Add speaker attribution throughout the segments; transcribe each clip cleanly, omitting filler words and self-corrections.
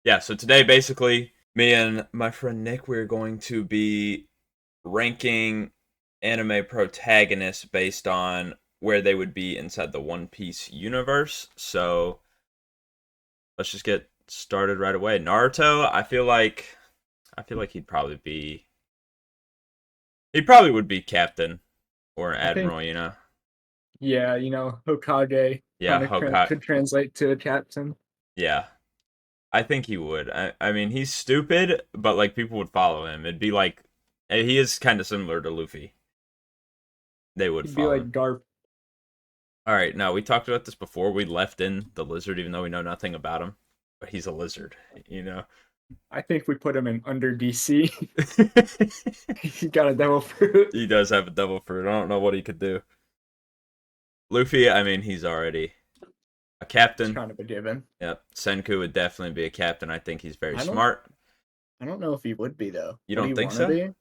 Speaker 1: Yeah, so today basically me and my friend Nick we're going to be ranking anime protagonists based on where they would be inside the One Piece universe. So let's just get started right away. Naruto, I feel like he probably would be captain or
Speaker 2: I think,
Speaker 1: admiral.
Speaker 2: yeah, Hokage
Speaker 1: Yeah,
Speaker 2: kind of
Speaker 1: Hokage.
Speaker 2: could translate to a captain.
Speaker 1: Yeah. I think he would. I mean, he's stupid, but like people would follow him. It'd be like he is kind of similar to Luffy. They would
Speaker 2: He'd be
Speaker 1: follow him.
Speaker 2: like Garp.
Speaker 1: All right, now we talked about this before. We left in the lizard, even though we know nothing about him, but he's a lizard, you know.
Speaker 2: I think we put him in under DC. He got a devil fruit.
Speaker 1: He does have a devil fruit. I don't know what he could do. Luffy, I mean, he's already a
Speaker 2: It's
Speaker 1: captain.
Speaker 2: kind of a given.
Speaker 1: Yep, Senku would definitely be a captain. I think he's very
Speaker 2: I don't
Speaker 1: smart.
Speaker 2: I don't know if he would be though.
Speaker 1: You
Speaker 2: Would he
Speaker 1: don't think
Speaker 2: want to
Speaker 1: so?
Speaker 2: be?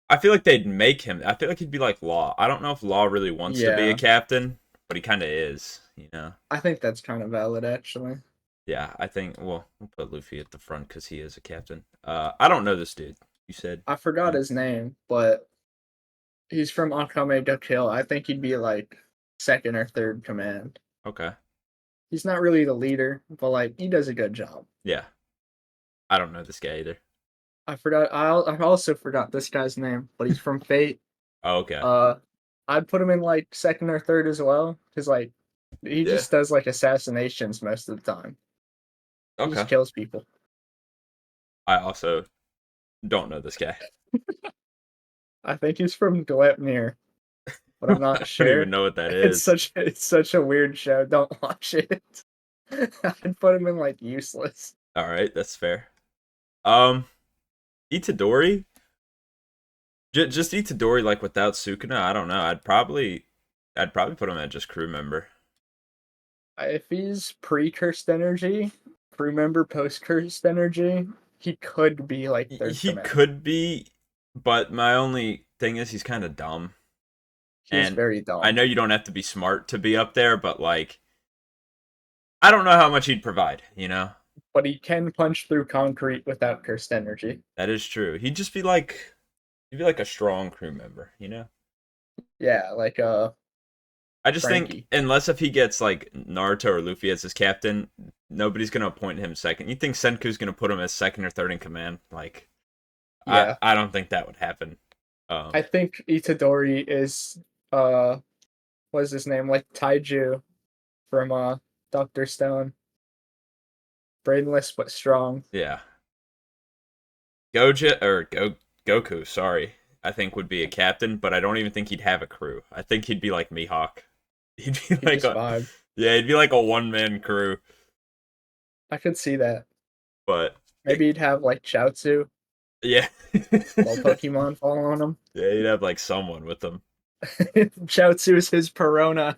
Speaker 1: I feel like they'd make him. I feel like he'd be like Law. I don't know if Law really wants to be a
Speaker 2: Yeah,
Speaker 1: captain, but he kind of is.
Speaker 2: I think that's kind of valid actually.
Speaker 1: Yeah, I think. Well, we'll put Luffy at the front because he is a captain. I don't know this dude. You said.
Speaker 2: I forgot his name, but he's from Akame ga Kill. I think he'd be like second or third command.
Speaker 1: Okay.
Speaker 2: He's not really the leader, but like he does a good job.
Speaker 1: Yeah. I don't know this guy either.
Speaker 2: I forgot. I also forgot this guy's name, but he's from Fate.
Speaker 1: Oh, okay.
Speaker 2: Uh, I'd put him in like second or third as well, because like he
Speaker 1: Yeah.
Speaker 2: just does like assassinations most of the time. He just
Speaker 1: Okay.
Speaker 2: kills people.
Speaker 1: I also don't know this guy.
Speaker 2: I think he's from Gleipnir, but I'm
Speaker 1: I
Speaker 2: not
Speaker 1: don't even
Speaker 2: sure.
Speaker 1: know what that
Speaker 2: It's
Speaker 1: is.
Speaker 2: such a weird show. Don't watch it. I'd put him in like useless.
Speaker 1: All right, that's fair. Um, Itadori. Just Itadori, like without Sukuna. I don't know. I'd probably put him at just crew member.
Speaker 2: If he's pre-cursed energy, crew member post-cursed energy, he could be like third
Speaker 1: He
Speaker 2: command.
Speaker 1: could be, but my only thing is he's kind of dumb.
Speaker 2: He is
Speaker 1: And
Speaker 2: very
Speaker 1: I
Speaker 2: dumb.
Speaker 1: know you don't have to be smart to be up there, but like I don't know how much he'd provide.
Speaker 2: But he can punch through concrete without cursed energy.
Speaker 1: That is true. He'd be like a strong crew member.
Speaker 2: Yeah, like
Speaker 1: I just think
Speaker 2: Frankie.
Speaker 1: unless if he gets like Naruto or Luffy as his captain, nobody's gonna appoint him second. You think Senku's gonna put him as second or third in command? Like I
Speaker 2: Yeah.
Speaker 1: I don't think that would happen.
Speaker 2: I think Itadori is uh what is his name? Like Taiju from Doctor Stone. Brainless but strong.
Speaker 1: Yeah. Goku, sorry. I think would be a captain, but I don't even think he'd have a crew. I think he'd be like Mihawk. He'd be
Speaker 2: He
Speaker 1: like
Speaker 2: just
Speaker 1: a
Speaker 2: vibe.
Speaker 1: yeah, he'd be like a one man crew.
Speaker 2: I could see that.
Speaker 1: But
Speaker 2: Maybe he'd have like Chaozu,
Speaker 1: yeah,
Speaker 2: while Pokemon following him.
Speaker 1: yeah, he'd have like someone with him.
Speaker 2: Chaozu is his Perona.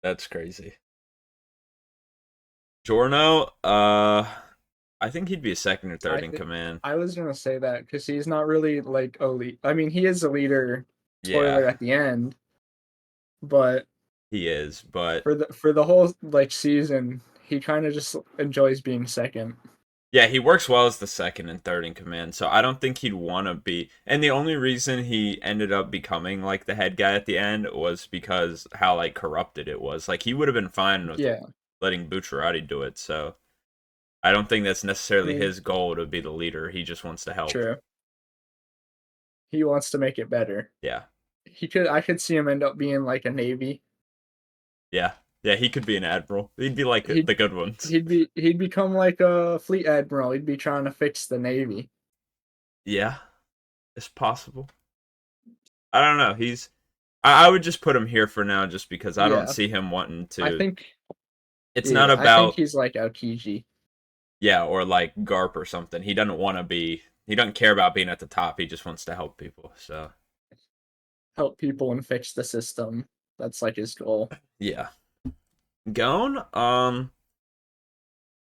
Speaker 1: That's crazy. Giorno, I think he'd be a second or third
Speaker 2: I
Speaker 1: in
Speaker 2: think
Speaker 1: command.
Speaker 2: I was gonna say that because he's not really like a lead. I mean, he is a leader.
Speaker 1: Yeah,
Speaker 2: Spoiler at the end, but
Speaker 1: he is, but
Speaker 2: for the whole like season, he kind of just enjoys being second.
Speaker 1: yeah, he works well as the second and third in command. So I don't think he'd want to be. And the only reason he ended up becoming like the head guy at the end was because how like corrupted it was. Like he would have been fine with
Speaker 2: Yeah,
Speaker 1: letting Bucciarati do it. So I don't think that's
Speaker 2: I
Speaker 1: necessarily
Speaker 2: mean,
Speaker 1: his goal to be the leader. He just wants to help.
Speaker 2: true. He wants to make it better.
Speaker 1: Yeah.
Speaker 2: I could see him end up being like a navy.
Speaker 1: Yeah. Yeah, he could be an admiral. He'd be like
Speaker 2: He'd
Speaker 1: the good ones.
Speaker 2: he'd become like a fleet admiral. He'd be trying to fix the navy.
Speaker 1: Yeah, it's possible. I don't know. I would just put him here for now just because I don't
Speaker 2: Yeah,
Speaker 1: see him wanting
Speaker 2: I
Speaker 1: to.
Speaker 2: think
Speaker 1: It's not
Speaker 2: yeah, I think
Speaker 1: about,
Speaker 2: he's like Aokiji.
Speaker 1: yeah, or like Garp or something. He doesn't want to be, he doesn't care about being at the top. He just wants to help people. So,
Speaker 2: Help people and fix the system. That's like his goal.
Speaker 1: yeah. Gon,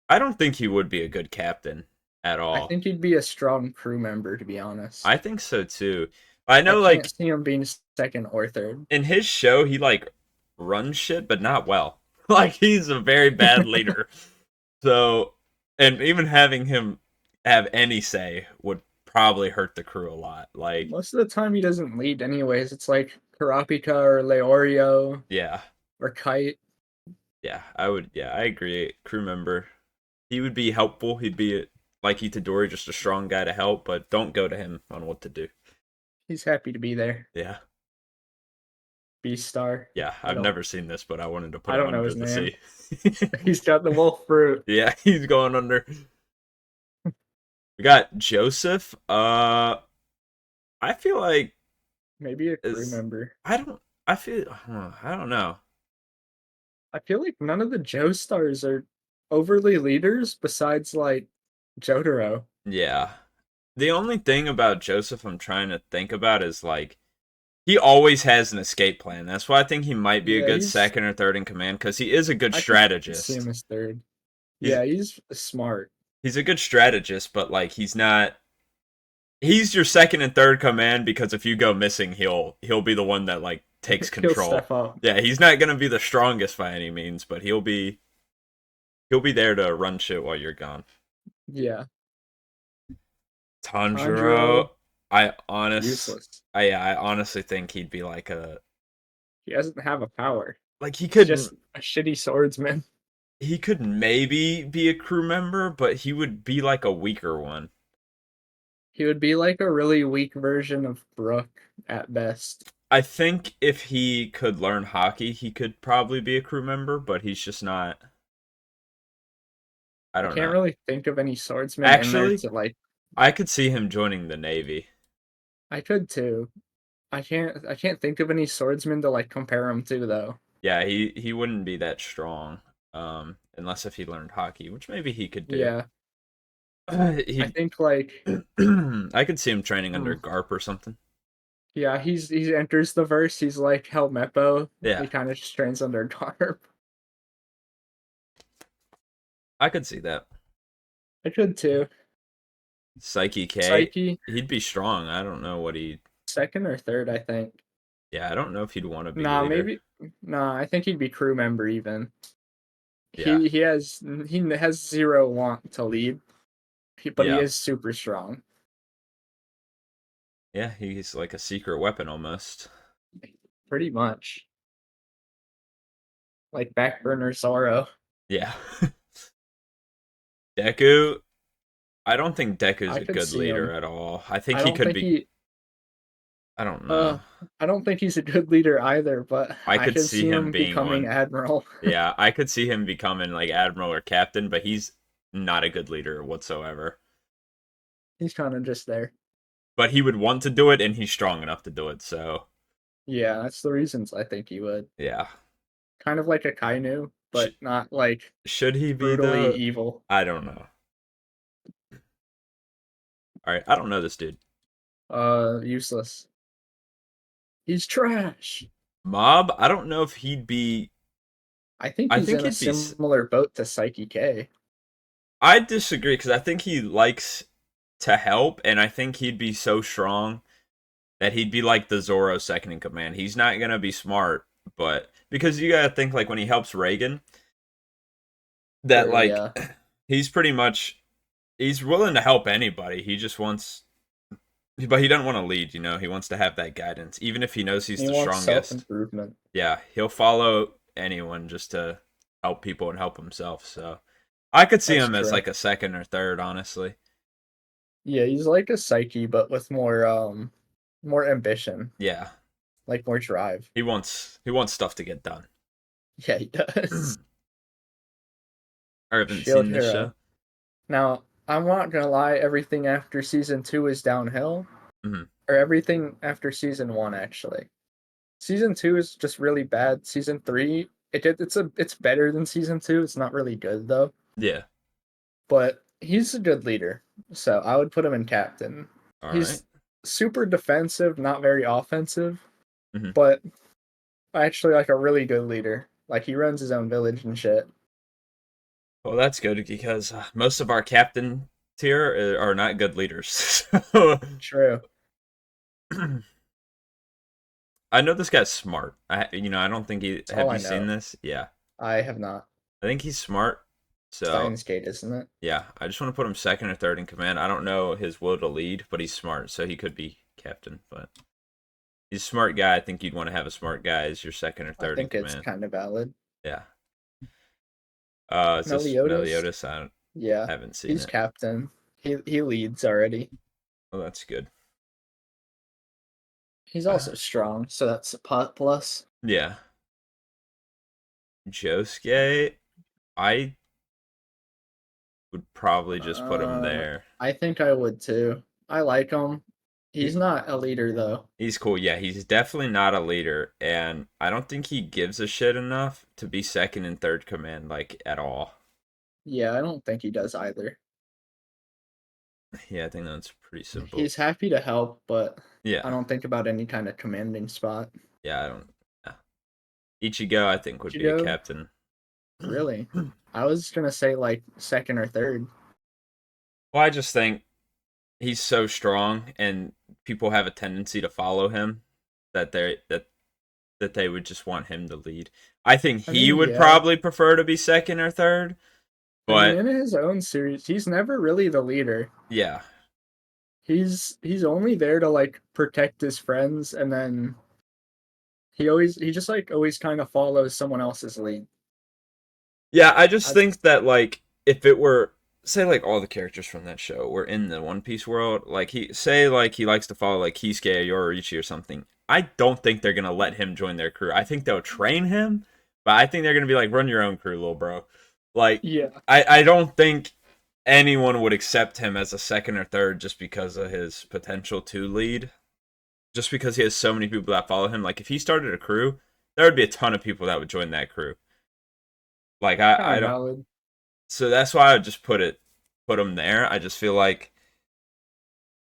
Speaker 1: I don't think he would be a good captain at
Speaker 2: I
Speaker 1: all.
Speaker 2: think he'd be a strong crew member, to be honest.
Speaker 1: I think so too. I
Speaker 2: I
Speaker 1: know,
Speaker 2: can't
Speaker 1: like,
Speaker 2: see him being second or third.
Speaker 1: in his show, he like runs shit, but not well. Like, he's a very bad leader. So And even having him have any say would probably hurt the crew a lot. Like,
Speaker 2: Most of the time he doesn't lead anyways. It's like Karapika or Leorio
Speaker 1: yeah,
Speaker 2: or Kite.
Speaker 1: yeah, I would, yeah, I agree. Crew member, he would be helpful. He'd be like Itadori, just a strong guy to help, but don't go to him on what to do.
Speaker 2: He's happy to be there.
Speaker 1: Yeah,
Speaker 2: Beast Star.
Speaker 1: yeah,
Speaker 2: I
Speaker 1: I've
Speaker 2: don't
Speaker 1: never seen this, but I wanted to put
Speaker 2: I
Speaker 1: him
Speaker 2: don't know
Speaker 1: under
Speaker 2: his
Speaker 1: the
Speaker 2: name.
Speaker 1: sea.
Speaker 2: He's got the wolf fruit.
Speaker 1: Yeah, he's going under. We got Joseph. I feel like
Speaker 2: Maybe a crew
Speaker 1: is
Speaker 2: member.
Speaker 1: I don't. I feel. I don't know.
Speaker 2: I feel like none of the Joestars are overly leaders besides like Jotaro.
Speaker 1: Yeah. The only thing about Joseph I'm trying to think about is like he always has an escape plan. That's why I think he might be a
Speaker 2: Yeah,
Speaker 1: good
Speaker 2: he's
Speaker 1: second or third in command because he is a good
Speaker 2: I could see him
Speaker 1: strategist.
Speaker 2: as third.
Speaker 1: He's
Speaker 2: Yeah, he's smart.
Speaker 1: he's a good strategist, but like he's not. He's your second and third command because if you go missing, he'll be the one that like takes
Speaker 2: He'll
Speaker 1: control.
Speaker 2: step up.
Speaker 1: Yeah, he's not gonna be the strongest by any means, but he'll be there to run shit while you're gone.
Speaker 2: Yeah.
Speaker 1: Tanjiro,
Speaker 2: Tanjiro,
Speaker 1: I honest,
Speaker 2: useless.
Speaker 1: I honestly think he'd be like a
Speaker 2: He doesn't have a power.
Speaker 1: like he
Speaker 2: He's
Speaker 1: could
Speaker 2: just a shitty swordsman.
Speaker 1: he could maybe be a crew member, but he would be like a weaker one.
Speaker 2: He would be like a really weak version of Brook at best.
Speaker 1: I think if he could learn hockey, he could probably be a crew member, but he's just not. I
Speaker 2: I
Speaker 1: don't
Speaker 2: can't
Speaker 1: know.
Speaker 2: really think of any swordsmen in there
Speaker 1: Actually,
Speaker 2: to like.
Speaker 1: I could see him joining the Navy.
Speaker 2: I could too. I can't think of any swordsmen to like compare him to though.
Speaker 1: Yeah, he wouldn't be that strong, unless if he learned hockey, which maybe he could do.
Speaker 2: Yeah. I
Speaker 1: He,
Speaker 2: think like
Speaker 1: I could see him training
Speaker 2: hmm,
Speaker 1: under Garp or something.
Speaker 2: yeah, he enters the verse, he's like Helmeppo.
Speaker 1: Yeah,
Speaker 2: He kind of just trains under Garp.
Speaker 1: I could see that.
Speaker 2: I could too.
Speaker 1: Psyche K,
Speaker 2: Psyche,
Speaker 1: he'd be strong. I don't know what he.
Speaker 2: second or third, I think.
Speaker 1: Yeah, I don't know if he'd want to be
Speaker 2: Nah,
Speaker 1: leader.
Speaker 2: maybe nah, I think he'd be crew member even.
Speaker 1: Yeah,
Speaker 2: He has zero want to lead, but he
Speaker 1: yeah,
Speaker 2: is super strong.
Speaker 1: yeah. He's like a secret weapon almost.
Speaker 2: Pretty much. Like backburner Zoro.
Speaker 1: Yeah, Deku. I don't think Deku's
Speaker 2: I
Speaker 1: a
Speaker 2: could
Speaker 1: good
Speaker 2: see
Speaker 1: leader
Speaker 2: him.
Speaker 1: at all. I think
Speaker 2: I
Speaker 1: he
Speaker 2: don't
Speaker 1: could
Speaker 2: think
Speaker 1: be.
Speaker 2: he
Speaker 1: I don't
Speaker 2: uh
Speaker 1: know.
Speaker 2: I don't think he's a good leader either, but
Speaker 1: I
Speaker 2: I
Speaker 1: could
Speaker 2: could
Speaker 1: see
Speaker 2: see
Speaker 1: him
Speaker 2: him
Speaker 1: being
Speaker 2: becoming
Speaker 1: one.
Speaker 2: admiral.
Speaker 1: Yeah, I could see him becoming like admiral or captain, but he's not a good leader whatsoever.
Speaker 2: He's kind of just there.
Speaker 1: But he would want to do it, and he's strong enough to do it. So
Speaker 2: Yeah, that's the reasons I think he would.
Speaker 1: yeah,
Speaker 2: Kind of like a Kainu,
Speaker 1: Sh-
Speaker 2: but not like
Speaker 1: should he be
Speaker 2: brutally
Speaker 1: though?
Speaker 2: evil.
Speaker 1: I don't know. All right, I don't know this dude.
Speaker 2: Useless. He's trash.
Speaker 1: Mob. I don't know if he'd be.
Speaker 2: I think
Speaker 1: I
Speaker 2: he's
Speaker 1: think
Speaker 2: in a
Speaker 1: he'd be.
Speaker 2: similar boat to Psyche K.
Speaker 1: I disagree because I think he likes to help, and I think he'd be so strong that he'd be like the Zoro second in command. He's not gonna be smart, but because you gotta think like when he helps Reagan, that
Speaker 2: True,
Speaker 1: like
Speaker 2: yeah.
Speaker 1: he's pretty much he's willing to help anybody. He just wants, but he doesn't want to lead. He wants to have that guidance, even if he knows he's
Speaker 2: He
Speaker 1: the
Speaker 2: wants
Speaker 1: strongest.
Speaker 2: self-improvement.
Speaker 1: Yeah, he'll follow anyone just to help people and help himself. So I could see
Speaker 2: That's
Speaker 1: him as
Speaker 2: true.
Speaker 1: like a second or third, honestly.
Speaker 2: Yeah, he's like a Psyche, but with more ambition,
Speaker 1: Yeah,
Speaker 2: like more drive.
Speaker 1: he wants stuff to get done.
Speaker 2: Yeah, he does.
Speaker 1: I haven't
Speaker 2: Shield
Speaker 1: seen this
Speaker 2: hero.
Speaker 1: show.
Speaker 2: Now, I'm not gonna lie, everything after season 2 is downhill.
Speaker 1: Mhm.
Speaker 2: Or everything after season 1 actually. Season 2 is just really bad. Season 3, it's better than season 2. It's not really good though.
Speaker 1: Yeah.
Speaker 2: But he's a good leader. So I would put him in captain.
Speaker 1: All right.
Speaker 2: He's super defensive, not very offensive,
Speaker 1: Mhm.
Speaker 2: but actually like a really good leader. Like he runs his own village and shit.
Speaker 1: Well, that's good because most of our captain tier are not good leaders. So,
Speaker 2: True.
Speaker 1: I know this guy's smart. I don't think he.
Speaker 2: That's all
Speaker 1: Have
Speaker 2: I
Speaker 1: you seen
Speaker 2: know.
Speaker 1: this? Yeah,
Speaker 2: I have not.
Speaker 1: I think he's smart. So
Speaker 2: Steins Gate, isn't it?
Speaker 1: yeah, I just want to put him second or third in command. I don't know his will to lead, but he's smart, so he could be captain. But he's a smart guy. I think you'd want to have a smart guy as your second or
Speaker 2: I
Speaker 1: third in
Speaker 2: think it's
Speaker 1: command.
Speaker 2: kind of valid.
Speaker 1: Yeah. Is this
Speaker 2: Meliodas,
Speaker 1: Meliodas? I
Speaker 2: yeah,
Speaker 1: haven't seen
Speaker 2: he's
Speaker 1: it.
Speaker 2: captain. He leads already.
Speaker 1: Oh, that's good.
Speaker 2: He's also strong, so that's a plus.
Speaker 1: Yeah. Josuke, I would probably just put him there.
Speaker 2: I think I would too. I like him. He's
Speaker 1: He,
Speaker 2: not a leader though.
Speaker 1: he's cool. Yeah, he's definitely not a leader, and I don't think he gives a shit enough to be second and third command, like, at all.
Speaker 2: Yeah, I don't think he does either.
Speaker 1: Yeah, I think that's pretty simple.
Speaker 2: He's happy to help, but I
Speaker 1: Yeah.
Speaker 2: don't think about any kind of commanding spot.
Speaker 1: Yeah, I don't. Yeah. Ichigo, I think, would be a
Speaker 2: Ichigo,
Speaker 1: captain.
Speaker 2: really? I was gonna say like second or third.
Speaker 1: Well, I just think he's so strong, and people have a tendency to follow him that they would just want him to lead. I think
Speaker 2: I
Speaker 1: he
Speaker 2: mean,
Speaker 1: would
Speaker 2: yeah.
Speaker 1: probably prefer to be second or third,
Speaker 2: I mean,
Speaker 1: but
Speaker 2: in his own series, he's never really the leader.
Speaker 1: yeah,
Speaker 2: He's only there to like protect his friends, and then he just like always kind of follows someone else's lead.
Speaker 1: yeah. I just
Speaker 2: That's
Speaker 1: think that, like, if it were, say, like, all the characters from that show were in the One Piece world, like, he likes to follow like Kisuke or Orochi or something. I don't think they're gonna let him join their crew. I think they'll train him, but I think they're gonna be like, run your own crew, little bro. Like,
Speaker 2: yeah.
Speaker 1: I don't think anyone would accept him as a second or third just because of his potential to lead. Just because he has so many people that follow him. Like, if he started a crew, there would be a ton of people that would join that crew. Like,
Speaker 2: Kind
Speaker 1: I
Speaker 2: of
Speaker 1: don't.
Speaker 2: valid.
Speaker 1: So that's why I would just put him there. I just feel like,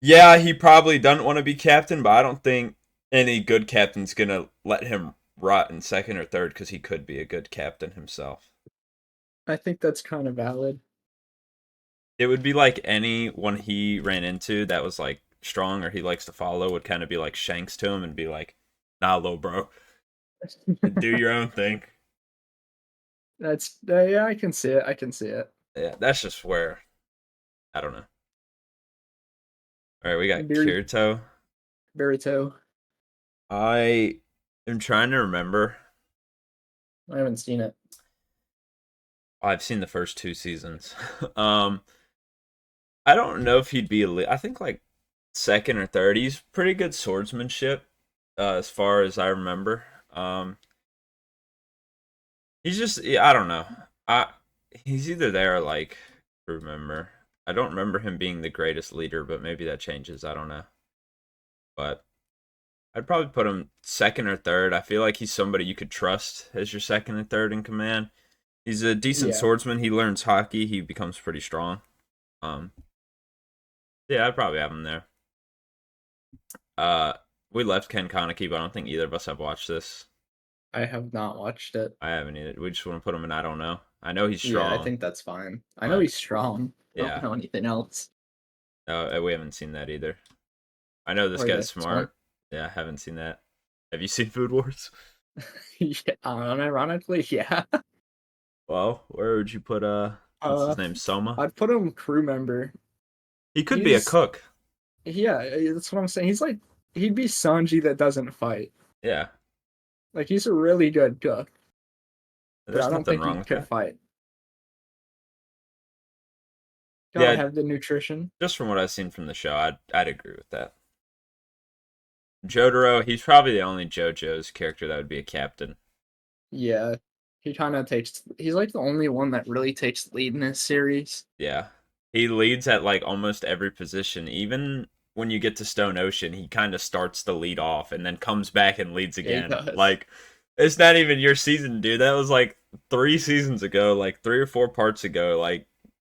Speaker 1: yeah, he probably doesn't want to be captain, but I don't think any good captain's gonna let him rot in second or third because he could be a good captain himself.
Speaker 2: I think that's kind of valid.
Speaker 1: It would be like anyone he ran into that was like strong or he likes to follow would kind of be like Shanks to him and be like, "Nah, low bro, do your own thing."
Speaker 2: That's yeah, I can see it. I can see it.
Speaker 1: Yeah, that's just where I don't know. All right, we got
Speaker 2: Biri-
Speaker 1: Kirito.
Speaker 2: Birito.
Speaker 1: I am trying to remember.
Speaker 2: I haven't seen it.
Speaker 1: I've seen the first two seasons. um, I don't know if he'd be elite. I think like second or third. He's pretty good swordsmanship, as far as I remember. He's just, yeah, I don't know. He's either there or like remember. I don't remember him being the greatest leader, but maybe that changes. I don't know. But I'd probably put him second or third. I feel like he's somebody you could trust as your second and third in command. He's a decent
Speaker 2: Yeah,
Speaker 1: swordsman. He learns hockey. He becomes pretty strong. Um, yeah, I'd probably have him there. Uh, we left Ken Kaneki, but I don't think either of us have watched this.
Speaker 2: I have not watched it.
Speaker 1: I haven't either. We just want to put him in. I don't know. I know he's
Speaker 2: Yeah, I
Speaker 1: strong,
Speaker 2: think that's fine. I know
Speaker 1: but
Speaker 2: he's strong. I don't
Speaker 1: yeah,
Speaker 2: know anything else.
Speaker 1: we haven't seen that either. I know this
Speaker 2: Or
Speaker 1: guy's
Speaker 2: this one.
Speaker 1: smart. Yeah, I haven't seen that. Have you seen Food Wars?
Speaker 2: Yeah, unironically, yeah.
Speaker 1: Well, where would you put what's his
Speaker 2: Uh,
Speaker 1: name? Soma?
Speaker 2: I'd put him crew member.
Speaker 1: He could be a
Speaker 2: He's
Speaker 1: cook.
Speaker 2: yeah, that's what I'm saying. He's like he'd be Sanji that doesn't fight.
Speaker 1: Yeah,
Speaker 2: Like he's a really good cook, but I
Speaker 1: there's
Speaker 2: don't
Speaker 1: nothing
Speaker 2: think
Speaker 1: wrong
Speaker 2: he
Speaker 1: with
Speaker 2: could
Speaker 1: that.
Speaker 2: fight. Gotta
Speaker 1: Yeah,
Speaker 2: have the nutrition.
Speaker 1: just from what I've seen from the show, I'd agree with that. Jotaro, he's probably the only JoJo's character that would be a captain.
Speaker 2: Yeah, he kind of takes. He's like the only one that really takes lead in this series.
Speaker 1: Yeah. He leads at like almost every position. Even when you get to Stone Ocean, he kind of starts the lead off and then comes back and leads
Speaker 2: Yeah, he
Speaker 1: again.
Speaker 2: does.
Speaker 1: Like, it's not even your season, dude. That was like 3 seasons ago, like 3 or 4 parts ago. Like,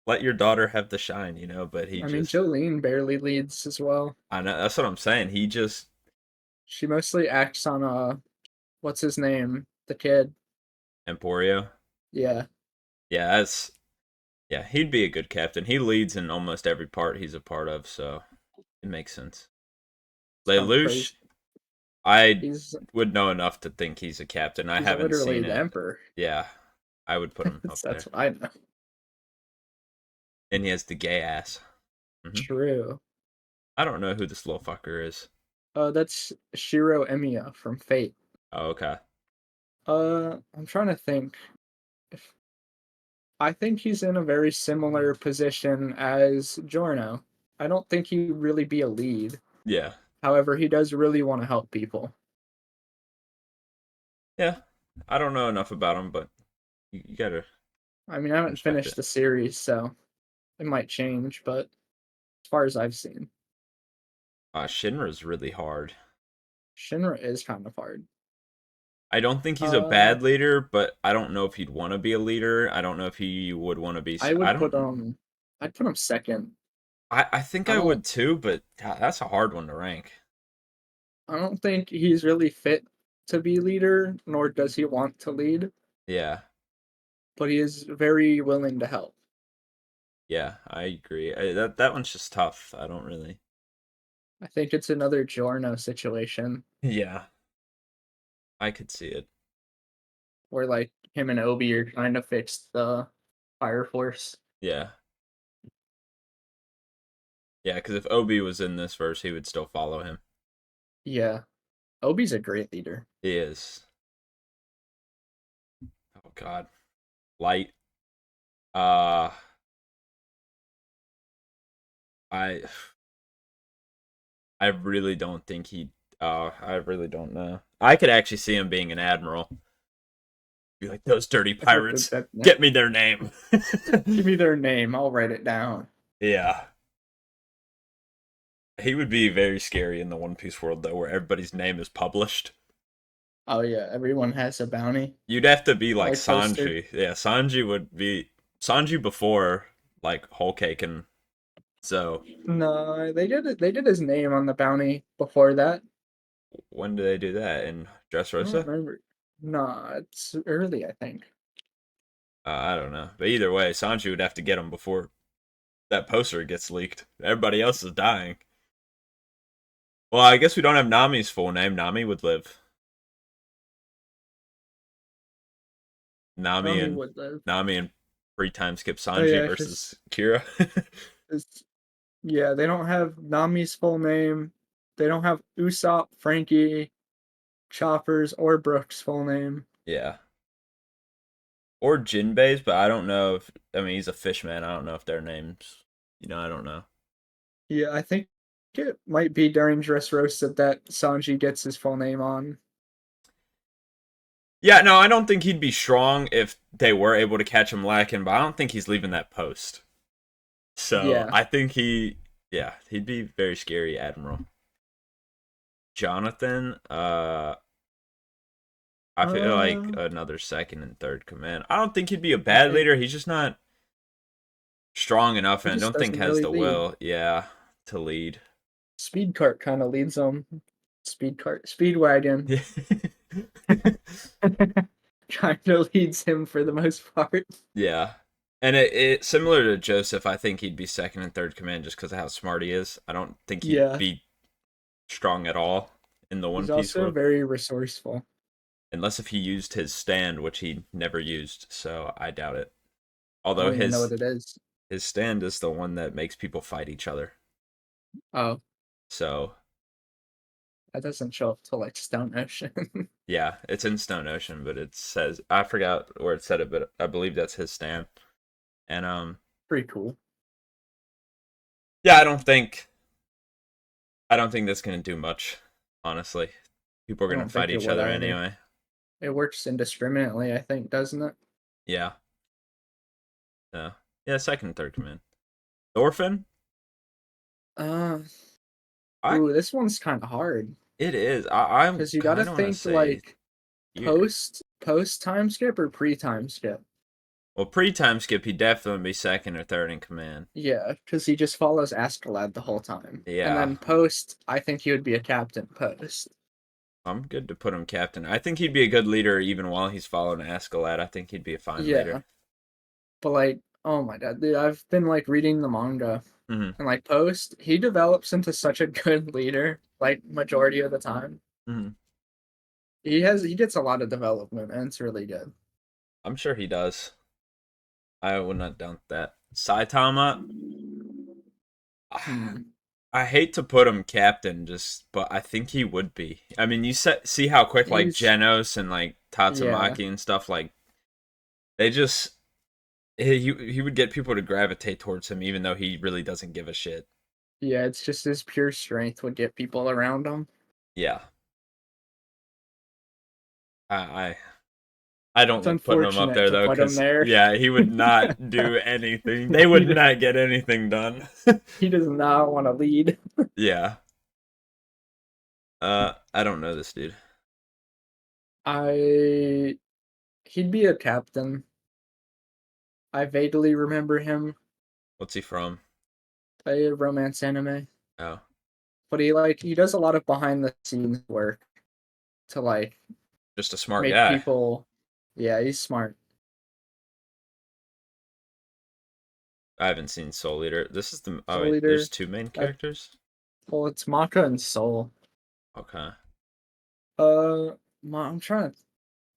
Speaker 1: let your daughter have the shine, But he
Speaker 2: I mean,
Speaker 1: just,
Speaker 2: Jolene barely leads as well.
Speaker 1: I know, that's what I'm saying. He just,
Speaker 2: She mostly acts on what's his name, the kid.
Speaker 1: Emporio.
Speaker 2: Yeah,
Speaker 1: Yeah, yeah, he'd be a good captain. He leads in almost every part he's a part of, so it makes sense.
Speaker 2: it's kind of crazy.
Speaker 1: Lelouch, I
Speaker 2: He's
Speaker 1: would know enough to think he's a captain. I
Speaker 2: he's
Speaker 1: haven't
Speaker 2: literally
Speaker 1: seen
Speaker 2: the
Speaker 1: it.
Speaker 2: emperor.
Speaker 1: Yeah, I would put him up
Speaker 2: That's
Speaker 1: there.
Speaker 2: what I know.
Speaker 1: And he has the gay ass.
Speaker 2: True.
Speaker 1: I don't know who this little fucker is.
Speaker 2: That's Shiro Emiya from Fate.
Speaker 1: Oh, okay.
Speaker 2: I'm trying to think. If I think he's in a very similar position as Giorno. I don't think he'd really be a lead.
Speaker 1: Yeah.
Speaker 2: However, he does really want to help people.
Speaker 1: Yeah. I don't know enough about him, but you gotta
Speaker 2: I mean, I haven't
Speaker 1: respect
Speaker 2: finished
Speaker 1: it.
Speaker 2: the series, so it might change, but as far as I've seen,
Speaker 1: Shinra's really hard.
Speaker 2: Shinra is kind of hard.
Speaker 1: I don't think he's a
Speaker 2: Uh,
Speaker 1: bad leader, but I don't know if he'd want to be a leader. I don't know if he would want to be.
Speaker 2: I
Speaker 1: I
Speaker 2: would put
Speaker 1: don't.
Speaker 2: I'd put him second.
Speaker 1: I think
Speaker 2: I
Speaker 1: I
Speaker 2: don't
Speaker 1: would too, but God, that's a hard one to rank.
Speaker 2: I don't think he's really fit to be leader, nor does he want to lead,
Speaker 1: Yeah.
Speaker 2: but he is very willing to help.
Speaker 1: Yeah, I agree. That one's just tough. I don't really.
Speaker 2: I think it's another Giorno situation
Speaker 1: Yeah, I could see it.
Speaker 2: where like him and Obi are trying to fix the Fire Force.
Speaker 1: Yeah, yeah. Because if Obi was in this verse, he would still follow him.
Speaker 2: Yeah, Obi's a great leader.
Speaker 1: He is. Oh God, Light. Uh, I I really don't think he. I really don't know. I could actually see him being an admiral. Be like those dirty
Speaker 2: I hope that,
Speaker 1: pirates.
Speaker 2: that
Speaker 1: Get me their name.
Speaker 2: give me their name. I'll write it down.
Speaker 1: Yeah. He would be very scary in the One Piece world though, where everybody's name is published.
Speaker 2: Oh yeah, everyone has a bounty,
Speaker 1: You'd have to be like
Speaker 2: like poster.
Speaker 1: Sanji. Yeah, Sanji would be Sanji before like Whole Cake and so
Speaker 2: No, they did it. They did his name on the bounty before that.
Speaker 1: when did they do that? In
Speaker 2: I don't
Speaker 1: Dressrosa?
Speaker 2: remember. No, it's early, I think.
Speaker 1: I don't know. But either way, Sanji would have to get him before that poster gets leaked. Everybody else is dying. Well, I guess we don't have Nami's full name. Nami would live. Nami
Speaker 2: Nami
Speaker 1: and
Speaker 2: would live.
Speaker 1: Nami and free time skip
Speaker 2: Oh
Speaker 1: Sanji
Speaker 2: yeah,
Speaker 1: versus Kira.
Speaker 2: yeah, they don't have Nami's full name. They don't have Usopp, Frankie, Chopper's, or Brooks' full name.
Speaker 1: Yeah. Or Jinbei's, but I don't know if I mean he's a fishman. I don't know if their names. I don't know.
Speaker 2: Yeah, I think it might be during Dressrosa that Sanji gets his full name on.
Speaker 1: Yeah, no, I don't think he'd be strong if they were able to catch him lacking, but I don't think he's leaving that post. So
Speaker 2: Yeah.
Speaker 1: I think yeah, he'd be very scary, Admiral. Jonathan, I feel like
Speaker 2: Uh,
Speaker 1: another second and third command. I don't think he'd be a
Speaker 2: I
Speaker 1: bad
Speaker 2: think
Speaker 1: leader. He's just not strong enough,
Speaker 2: he
Speaker 1: and I
Speaker 2: just
Speaker 1: don't think
Speaker 2: doesn't
Speaker 1: has
Speaker 2: really
Speaker 1: the
Speaker 2: lead.
Speaker 1: will. Yeah, to lead.
Speaker 2: Speed Cart kind of leads them. Speed Cart, Speedwagon kind of leads him for the most part.
Speaker 1: Yeah. And it similar to Joseph, I think he'd be second and third command just because of how smart he is. I don't think he'd
Speaker 2: Yeah,
Speaker 1: be strong at all in the One
Speaker 2: he's
Speaker 1: Piece
Speaker 2: also
Speaker 1: world,
Speaker 2: very resourceful.
Speaker 1: unless if he used his stand, which he never used. So I doubt it.
Speaker 2: I
Speaker 1: Although
Speaker 2: don't even know what
Speaker 1: his
Speaker 2: it is.
Speaker 1: his stand is the one that makes people fight each other.
Speaker 2: Oh,
Speaker 1: So
Speaker 2: that doesn't show up till like Stone Ocean.
Speaker 1: yeah, it's in Stone Ocean, but it says I forgot where it said it, but I believe that's his stand. And
Speaker 2: Pretty cool.
Speaker 1: yeah, I don't think that's gonna do much. Honestly, people are
Speaker 2: I
Speaker 1: gonna
Speaker 2: don't
Speaker 1: fight
Speaker 2: think it
Speaker 1: each
Speaker 2: would
Speaker 1: other
Speaker 2: either.
Speaker 1: anyway.
Speaker 2: It works indiscriminately, I think, doesn't it?
Speaker 1: Yeah. Yeah. Yeah, second and third command. Thorfinn?
Speaker 2: Uh,
Speaker 1: I
Speaker 2: ooh, this one's kind of hard
Speaker 1: it is. I'm
Speaker 2: because you got to
Speaker 1: kinda wanna
Speaker 2: think
Speaker 1: say
Speaker 2: like
Speaker 1: here.
Speaker 2: post time skip or pre time skip.
Speaker 1: Well, pre-time skip, he'd definitely be second or third in command.
Speaker 2: Yeah, because he just follows Askeladd the whole time, and
Speaker 1: Yeah.
Speaker 2: then post, I think he would be a captain post.
Speaker 1: I'm good to put him captain. I think he'd be a good leader even while he's following Askeladd. I think he'd be a fine
Speaker 2: Yeah,
Speaker 1: leader.
Speaker 2: but like, oh my god, dude, I've been like reading the manga,
Speaker 1: Hmm.
Speaker 2: and like post, he develops into such a good leader. Like majority of the time,
Speaker 1: Hmm.
Speaker 2: he gets a lot of development, and it's really good.
Speaker 1: I'm sure he does. I would not doubt that. Saitama.
Speaker 2: Hmm.
Speaker 1: I hate to put him captain, but I think he would be. I mean, see how quick like
Speaker 2: He's
Speaker 1: Genos and like
Speaker 2: yeah,
Speaker 1: Tatsumaki and stuff like they just he would get people to gravitate towards him, even though he really doesn't give a shit.
Speaker 2: yeah. It's just his pure strength would get people around him.
Speaker 1: Yeah, I I, I don't
Speaker 2: It's
Speaker 1: like putting him up
Speaker 2: unfortunate
Speaker 1: there
Speaker 2: to
Speaker 1: though,
Speaker 2: put him
Speaker 1: because
Speaker 2: there.
Speaker 1: yeah, he would not do anything. They
Speaker 2: he
Speaker 1: would
Speaker 2: d-
Speaker 1: not get anything done.
Speaker 2: he does not want to lead.
Speaker 1: Yeah. I don't know this dude.
Speaker 2: I He'd be a captain. I vaguely remember him
Speaker 1: What's he from?
Speaker 2: play a romance anime,
Speaker 1: Oh,
Speaker 2: but he does a lot of behind the scenes work to like
Speaker 1: just a smart
Speaker 2: make
Speaker 1: guy.
Speaker 2: people. Yeah, he's smart.
Speaker 1: I haven't seen Soul Eater. This is the oh
Speaker 2: Soul
Speaker 1: wait, there's
Speaker 2: Eater.
Speaker 1: two main
Speaker 2: I,
Speaker 1: characters.
Speaker 2: well, it's Maka and Soul.
Speaker 1: Okay.
Speaker 2: I'm trying to.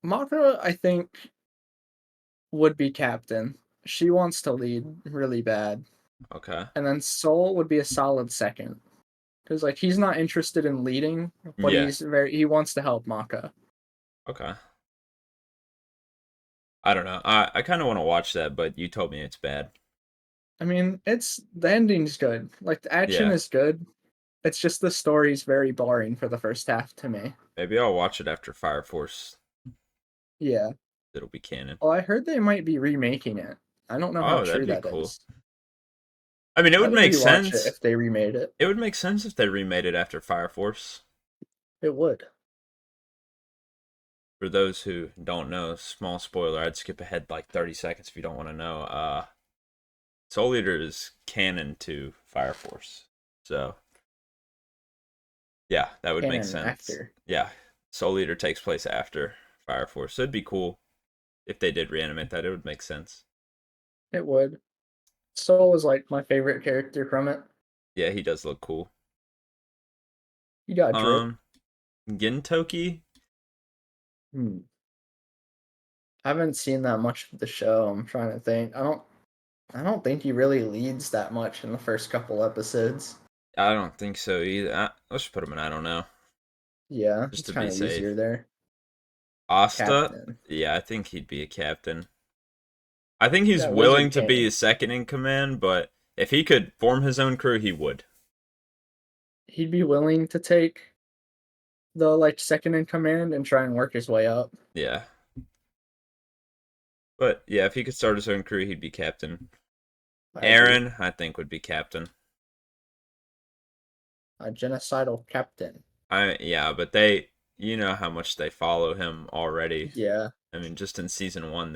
Speaker 2: Maka, I think, would be captain. She wants to lead really bad,
Speaker 1: Okay.
Speaker 2: and then Soul would be a solid second because like he's not interested in leading, but
Speaker 1: Yeah.
Speaker 2: he wants to help Maka.
Speaker 1: Okay. I don't know. I kind of want to watch that, but you told me it's bad.
Speaker 2: I mean, it's the ending's good. Like the action
Speaker 1: Yeah.
Speaker 2: is good. It's just the story's very boring for the first half to me.
Speaker 1: Maybe I'll watch it after Fire Force.
Speaker 2: Yeah.
Speaker 1: It'll be canon.
Speaker 2: Well, I heard they might be remaking it. I don't know how
Speaker 1: Oh, that'd
Speaker 2: true
Speaker 1: be
Speaker 2: that
Speaker 1: cool.
Speaker 2: is.
Speaker 1: I mean, it
Speaker 2: I
Speaker 1: would
Speaker 2: would
Speaker 1: make
Speaker 2: rewatch it
Speaker 1: sense.
Speaker 2: if they remade it.
Speaker 1: It would make sense if they remade it after Fire Force.
Speaker 2: It would.
Speaker 1: For those who don't know, small spoiler, I'd skip ahead like 30 seconds if you don't want to know. Soul Eater is canon to Fire Force. So, yeah, that would make
Speaker 2: Canon
Speaker 1: sense.
Speaker 2: after.
Speaker 1: Yeah, Soul Eater takes place after Fire Force. So it'd be cool if they did reanimate that. It would make sense.
Speaker 2: It would. Soul was like my favorite character from it.
Speaker 1: Yeah, he does look cool.
Speaker 2: You got drip.
Speaker 1: Um, Gintoki?
Speaker 2: Hmm. I haven't seen that much of the show. I'm trying to think. I don't think he really leads that much in the first couple episodes.
Speaker 1: I don't think so either. Let's put him in I don't know.
Speaker 2: Yeah,
Speaker 1: Just
Speaker 2: it's
Speaker 1: to be
Speaker 2: kind of easier
Speaker 1: safe.
Speaker 2: there.
Speaker 1: Asta?
Speaker 2: Captain.
Speaker 1: Yeah, I think he'd be a captain. I think he's
Speaker 2: Yeah,
Speaker 1: willing
Speaker 2: Wizard
Speaker 1: to be
Speaker 2: King.
Speaker 1: a second in command, but if he could form his own crew, he would.
Speaker 2: He'd be willing to take the like second in command and try and work his way up.
Speaker 1: Yeah. But yeah, if he could start his own crew, he'd be captain.
Speaker 2: I agree.
Speaker 1: Aaron, I think, would be captain.
Speaker 2: A genocidal captain.
Speaker 1: Yeah, but you know how much they follow him already.
Speaker 2: Yeah,
Speaker 1: I mean, just in season one,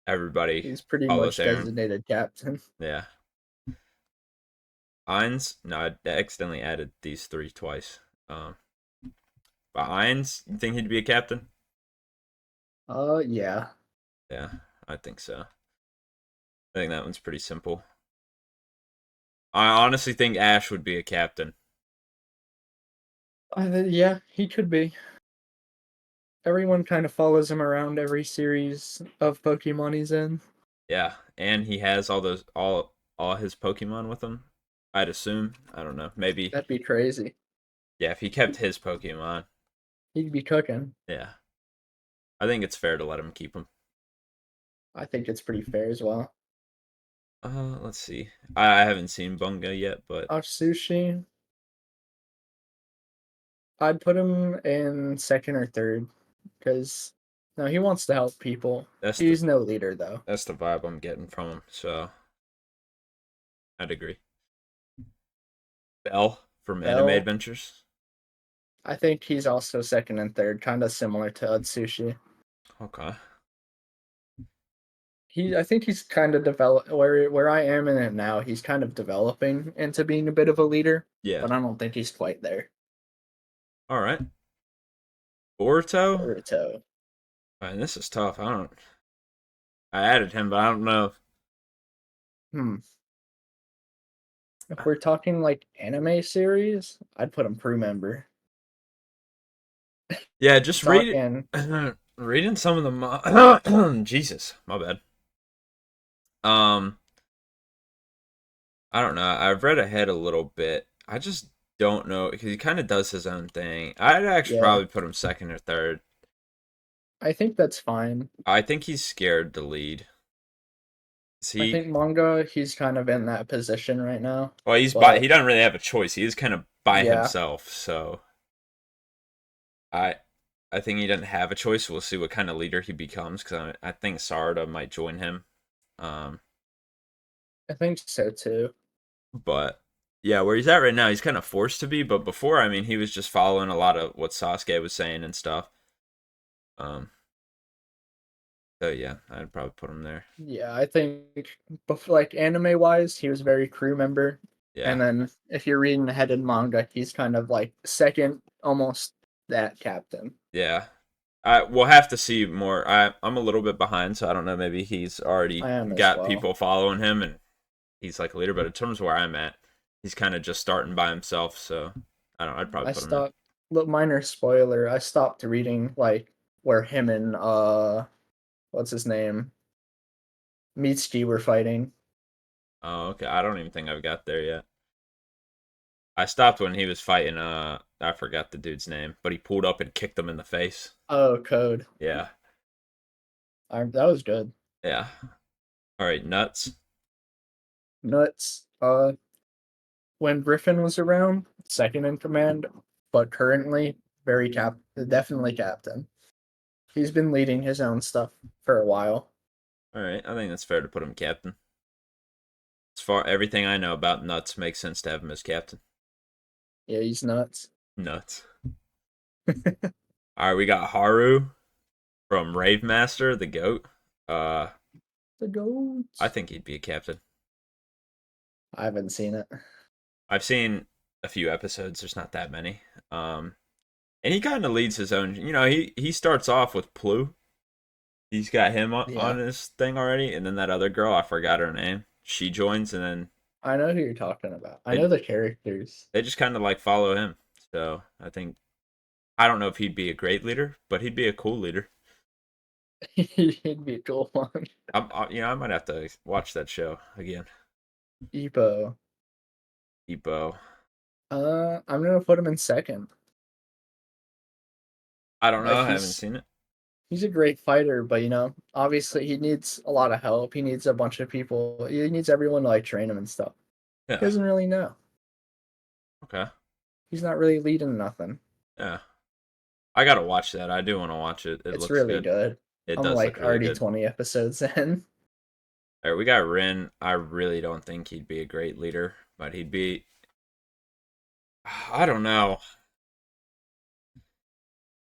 Speaker 1: everybody
Speaker 2: he's pretty
Speaker 1: follows
Speaker 2: much
Speaker 1: Aaron.
Speaker 2: designated captain.
Speaker 1: Yeah. Ainz, no, I accidentally added these three twice. But Ainz, you think he'd be a captain?
Speaker 2: Yeah.
Speaker 1: Yeah, I think so. I think that one's pretty simple. I honestly think Ash would be a captain.
Speaker 2: Yeah, he could be. Everyone kind of follows him around every series of Pokemon he's in.
Speaker 1: Yeah, and he has all his Pokemon with him. I'd assume. I don't know. Maybe.
Speaker 2: That'd be crazy.
Speaker 1: Yeah, if he kept his Pokemon.
Speaker 2: He'd be cooking.
Speaker 1: Yeah, I think it's fair to let him keep them.
Speaker 2: I think it's pretty fair as well.
Speaker 1: Let's see. I haven't seen Bunga yet, but
Speaker 2: Sushi, I'd put him in second or third because no, he wants to help people.
Speaker 1: that's the
Speaker 2: He's no leader though.
Speaker 1: that's the vibe I'm getting from him. So I'd agree. Bell from Anime
Speaker 2: Bell,
Speaker 1: Adventures.
Speaker 2: I think he's also second and third, kind of similar to Atsushi.
Speaker 1: Okay.
Speaker 2: I think he's kind of develop where I am in it now. He's kind of developing into being a bit of a leader,
Speaker 1: Yeah.
Speaker 2: but I don't think he's quite there.
Speaker 1: All right. Boruto.
Speaker 2: Boruto.
Speaker 1: Man, this is tough. I added him, but I don't know.
Speaker 2: Hmm. If we're talking like anime series, I'd put him crew member.
Speaker 1: Yeah, just read
Speaker 2: Talking
Speaker 1: reading some of the Jesus, my bad. I don't know. I've read ahead a little bit. I just don't know because he kind of does his own thing. I'd actually
Speaker 2: Yeah,
Speaker 1: probably put him second or third.
Speaker 2: I think that's fine.
Speaker 1: I think he's scared to lead.
Speaker 2: I
Speaker 1: He
Speaker 2: think manga, he's kind of in that position right now.
Speaker 1: well, he's by he
Speaker 2: But
Speaker 1: doesn't really have a choice. He is kind of by
Speaker 2: yeah,
Speaker 1: himself. So I I think he doesn't have a choice. We'll see what kind of leader he becomes because I think Sarada might join him. Um,
Speaker 2: I think so too.
Speaker 1: but yeah, where he's at right now, he's kind of forced to be. But before, I mean, he was just following a lot of what Sasuke was saying and stuff. Um, so yeah, I'd probably put him there.
Speaker 2: Yeah, I think before, like anime wise, he was very crew member.
Speaker 1: Yeah,
Speaker 2: And then if you're reading ahead in manga, he's kind of like second, almost that captain.
Speaker 1: yeah. I we'll have to see more. I'm a little bit behind, so I don't know. Maybe he's already
Speaker 2: I am as
Speaker 1: got
Speaker 2: well.
Speaker 1: people following him, and he's like a leader. But in terms of where I'm at, he's kind of just starting by himself. So I don't. I'd probably
Speaker 2: I
Speaker 1: put him there.
Speaker 2: stopped. Look, minor spoiler. I stopped reading like where him and what's his name, Mitsuki were fighting.
Speaker 1: Oh, okay. I don't even think I've got there yet. I stopped when he was fighting. I forgot the dude's name, but he pulled up and kicked him in the face.
Speaker 2: Oh, Code.
Speaker 1: Yeah,
Speaker 2: That was good.
Speaker 1: yeah. All right, nuts.
Speaker 2: Nuts. When Griffin was around, second in command, but currently definitely captain. He's been leading his own stuff for a while.
Speaker 1: All right, I think that's fair to put him captain. As far everything I know about nuts makes sense to have him as captain.
Speaker 2: Yeah, he's nuts.
Speaker 1: Nuts. All right, we got Haru from Rave Master, the goat. Uh,
Speaker 2: The
Speaker 1: I
Speaker 2: goats.
Speaker 1: think he'd be a captain.
Speaker 2: I haven't seen it.
Speaker 1: I've seen a few episodes. There's not that many. And he kind of leads his own. You know, he starts off with Plu. He's got him
Speaker 2: Yeah,
Speaker 1: on his thing already, and then that other girl, I forgot her name. She joins, and then
Speaker 2: I know who you're talking about. I know
Speaker 1: they
Speaker 2: the characters.
Speaker 1: they just kind of like follow him. So I think I don't know if he'd be a great leader, but he'd be a cool leader.
Speaker 2: He'd be a cool one.
Speaker 1: I might have to watch that show again.
Speaker 2: Ippo.
Speaker 1: Ippo.
Speaker 2: I'm gonna put him in second.
Speaker 1: I don't know.
Speaker 2: Like
Speaker 1: I haven't seen it.
Speaker 2: he's a great fighter, but obviously he needs a lot of help. He needs a bunch of people. He needs everyone to like train him and stuff. He
Speaker 1: Yeah.
Speaker 2: doesn't really know.
Speaker 1: Okay.
Speaker 2: He's not really leading nothing.
Speaker 1: Yeah. I gotta watch that. I do want to watch it. It
Speaker 2: It's
Speaker 1: looks
Speaker 2: really
Speaker 1: good.
Speaker 2: good.
Speaker 1: It
Speaker 2: I'm
Speaker 1: does
Speaker 2: like
Speaker 1: look really
Speaker 2: already
Speaker 1: good.
Speaker 2: 20 episodes in.
Speaker 1: All right, we got Rin. I really don't think he'd be a great leader, but he'd be. I don't know.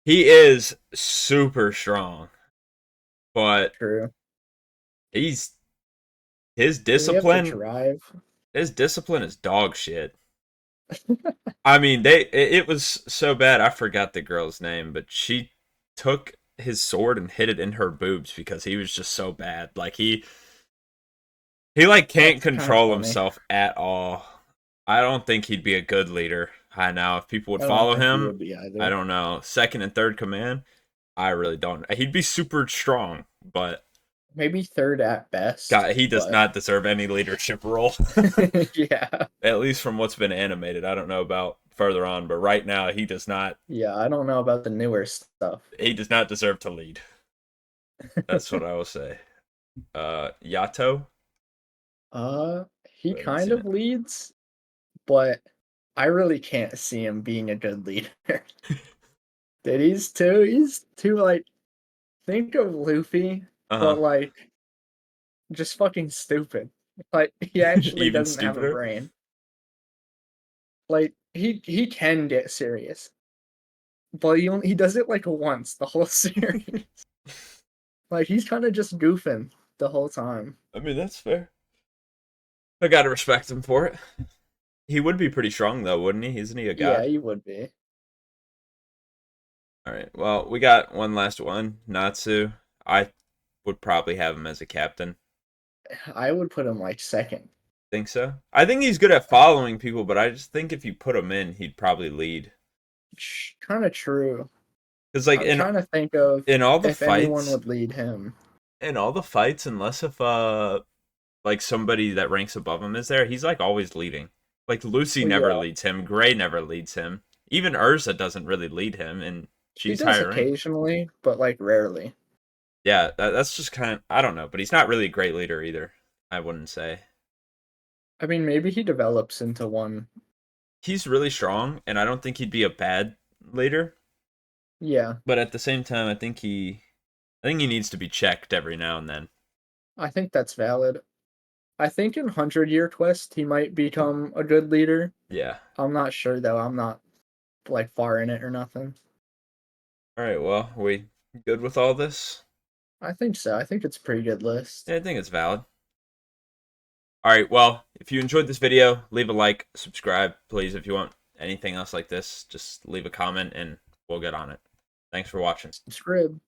Speaker 1: He is super strong, but
Speaker 2: True.
Speaker 1: he's his
Speaker 2: Does he have the
Speaker 1: discipline.
Speaker 2: drive?
Speaker 1: His discipline is dog shit. I mean, it was so bad. I forgot the girl's name, but she took his sword and hit it in her boobs because he was just so bad. Like he like can't
Speaker 2: That's kind of
Speaker 1: control
Speaker 2: funny.
Speaker 1: himself at all. I don't think he'd be a good leader. I know if people would
Speaker 2: I don't
Speaker 1: follow
Speaker 2: think he
Speaker 1: him,
Speaker 2: would be
Speaker 1: I
Speaker 2: either.
Speaker 1: don't know. Second and third command, I really don't. He'd be super strong, but
Speaker 2: Maybe third at best,
Speaker 1: God, he does
Speaker 2: but
Speaker 1: not deserve any leadership role.
Speaker 2: yeah.
Speaker 1: At least from what's been animated. I don't know about further on, but right now he does not.
Speaker 2: Yeah, I don't know about the newer stuff.
Speaker 1: He does not deserve to lead. That's what I will say. Yato.
Speaker 2: He
Speaker 1: I haven't
Speaker 2: kind
Speaker 1: seen
Speaker 2: of
Speaker 1: it.
Speaker 2: leads, but I really can't see him being a good leader. That he's too like think of Luffy,
Speaker 1: Uh
Speaker 2: but
Speaker 1: huh.
Speaker 2: like just fucking stupid. Like he actually
Speaker 1: Even
Speaker 2: doesn't have a
Speaker 1: stupider.
Speaker 2: brain. Like he can get serious, but he does it like once the whole series. Like he's kind of just goofing the whole time.
Speaker 1: I mean, that's fair. I gotta respect him for it. He would be pretty strong though, wouldn't he? Isn't he a
Speaker 2: Yeah,
Speaker 1: god?
Speaker 2: he would be.
Speaker 1: All right. Well, we got one last one. Natsu. I would probably have him as a captain.
Speaker 2: I would put him like second.
Speaker 1: Think so? I think he's good at following people, but I just think if you put him in, he'd probably lead.
Speaker 2: Kind of true.
Speaker 1: Cause like
Speaker 2: I'm trying to think of
Speaker 1: in all the
Speaker 2: if anyone
Speaker 1: fights,
Speaker 2: would lead him.
Speaker 1: unless if like somebody that ranks above him is there, he's like always leading. Like Lucy
Speaker 2: Well,
Speaker 1: never
Speaker 2: yeah,
Speaker 1: leads him, Gray never leads him. Even Urza doesn't really lead him, and
Speaker 2: he
Speaker 1: she's
Speaker 2: does
Speaker 1: higher ranked.
Speaker 2: occasionally, but like rarely.
Speaker 1: Yeah, that's just kind of, I don't know, but he's not really a great leader either. I wouldn't say.
Speaker 2: I mean, maybe he develops into one.
Speaker 1: He's really strong, and I don't think he'd be a bad leader.
Speaker 2: Yeah,
Speaker 1: But at the same time, I think he needs to be checked every now and then.
Speaker 2: I think that's valid. I think in 100 Year Quest he might become a good leader.
Speaker 1: Yeah.
Speaker 2: I'm not sure though. I'm not like far in it or nothing.
Speaker 1: All right. Well, we good with all this?
Speaker 2: I think so. I think it's a pretty good list.
Speaker 1: Yeah, I think it's valid. All right. Well, if you enjoyed this video, leave a like, subscribe, please. If you want anything else like this, just leave a comment and we'll get on it. Thanks for watching.
Speaker 2: Subscribe.